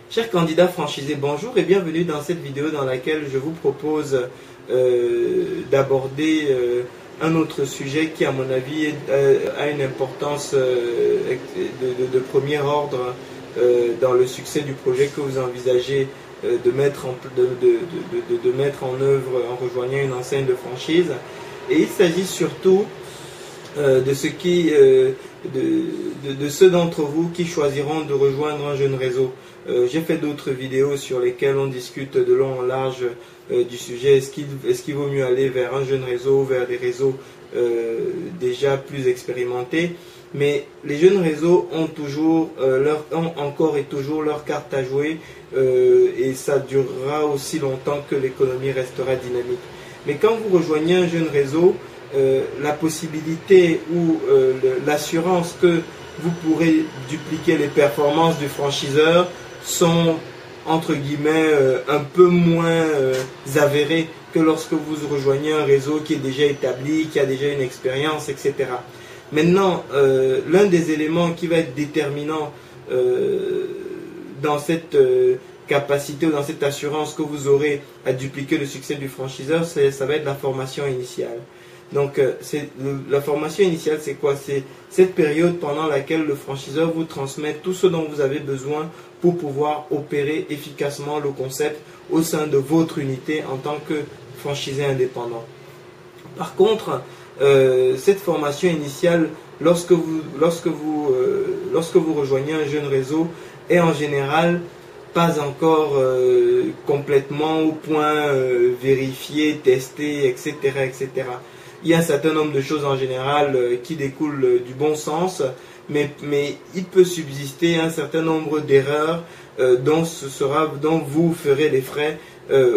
Chers candidats franchisés, bonjour et bienvenue dans cette vidéo dans laquelle je vous propose d'aborder un autre sujet qui à mon avis a une importance de premier ordre dans le succès du projet que vous envisagez de mettre en œuvre en rejoignant une enseigne de franchise. Et il s'agit surtout de ceux d'entre vous qui choisiront de rejoindre un jeune réseau. J'ai fait d'autres vidéos sur lesquelles on discute de long en large du sujet. Est-ce qu'il vaut mieux aller vers un jeune réseau, vers des réseaux déjà plus expérimentés? Mais les jeunes réseaux ont encore et toujours leur carte à jouer et ça durera aussi longtemps que l'économie restera dynamique. Mais quand vous rejoignez un jeune réseau, la possibilité ou l'assurance que vous pourrez dupliquer les performances du franchiseur sont entre guillemets un peu moins avérées que lorsque vous rejoignez un réseau qui est déjà établi, qui a déjà une expérience, etc. Maintenant, l'un des éléments qui va être déterminant dans cette capacité ou dans cette assurance que vous aurez à dupliquer le succès du franchiseur, ça va être la formation initiale. Donc, la formation initiale, c'est quoi? C'est cette période pendant laquelle le franchiseur vous transmet tout ce dont vous avez besoin pour pouvoir opérer efficacement le concept au sein de votre unité en tant que franchisé indépendant. Par contre, cette formation initiale, lorsque vous rejoignez un jeune réseau, est en général pas encore complètement au point vérifié, testé, etc., etc. Il y a un certain nombre de choses en général qui découlent du bon sens, mais il peut subsister un certain nombre d'erreurs dont vous ferez les frais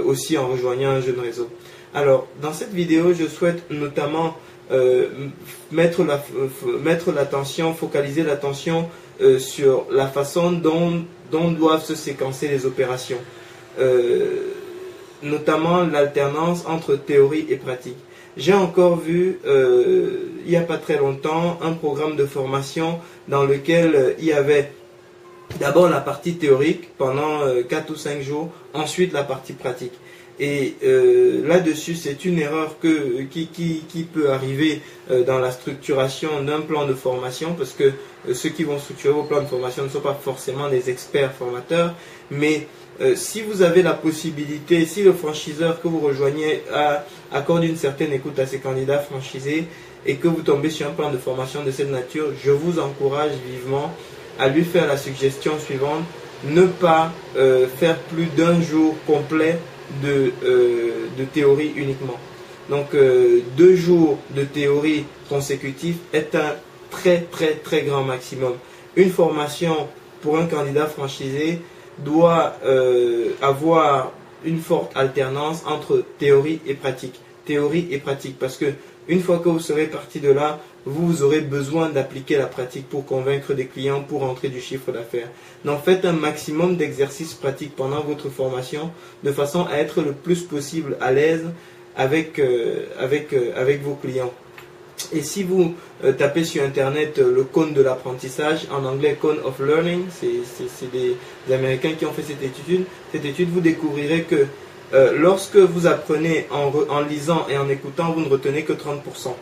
aussi en rejoignant un jeune réseau. Alors, dans cette vidéo, je souhaite notamment focaliser l'attention sur la façon dont doivent se séquencer les opérations, notamment l'alternance entre théorie et pratique. J'ai encore vu, il n'y a pas très longtemps, un programme de formation dans lequel il y avait d'abord la partie théorique pendant 4 ou 5 jours, ensuite la partie pratique. Et là-dessus, c'est une erreur qui peut arriver dans la structuration d'un plan de formation, parce que ceux qui vont structurer vos plans de formation ne sont pas forcément des experts formateurs, mais si vous avez la possibilité, si le franchiseur que vous rejoignez accorde une certaine écoute à ses candidats franchisés et que vous tombez sur un plan de formation de cette nature, je vous encourage vivement à lui faire la suggestion suivante: ne pas faire plus d'un jour complet de théorie uniquement. Donc 2 jours de théorie consécutifs est un très très grand maximum. Une formation pour un candidat franchisé doit avoir une forte alternance entre théorie et pratique. Théorie et pratique, parce que une fois que vous serez parti de là, vous aurez besoin d'appliquer la pratique pour convaincre des clients, pour entrer du chiffre d'affaires. Donc faites un maximum d'exercices pratiques pendant votre formation, de façon à être le plus possible à l'aise avec vos clients. Et si vous tapez sur internet le cône de l'apprentissage, en anglais Cone of Learning, c'est des Américains qui ont fait cette étude, vous découvrirez que lorsque vous apprenez en lisant et en écoutant, vous ne retenez que 30%.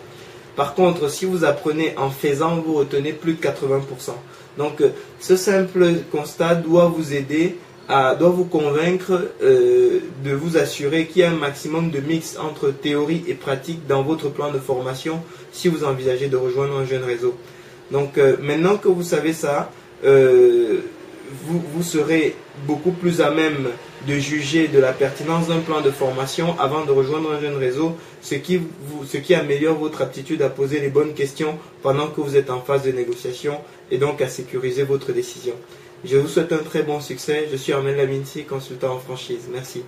Par contre, si vous apprenez en faisant, vous retenez plus de 80%. Donc ce simple constat doit vous aider, doit vous convaincre de vous assurer qu'il y a un maximum de mix entre théorie et pratique dans votre plan de formation si vous envisagez de rejoindre un jeune réseau. Donc maintenant que vous savez ça, vous serez beaucoup plus à même de juger de la pertinence d'un plan de formation avant de rejoindre un jeune réseau, ce qui améliore votre aptitude à poser les bonnes questions pendant que vous êtes en phase de négociation et donc à sécuriser votre décision. Je vous souhaite un très bon succès. Je suis Armel Laminsi, consultant en franchise. Merci.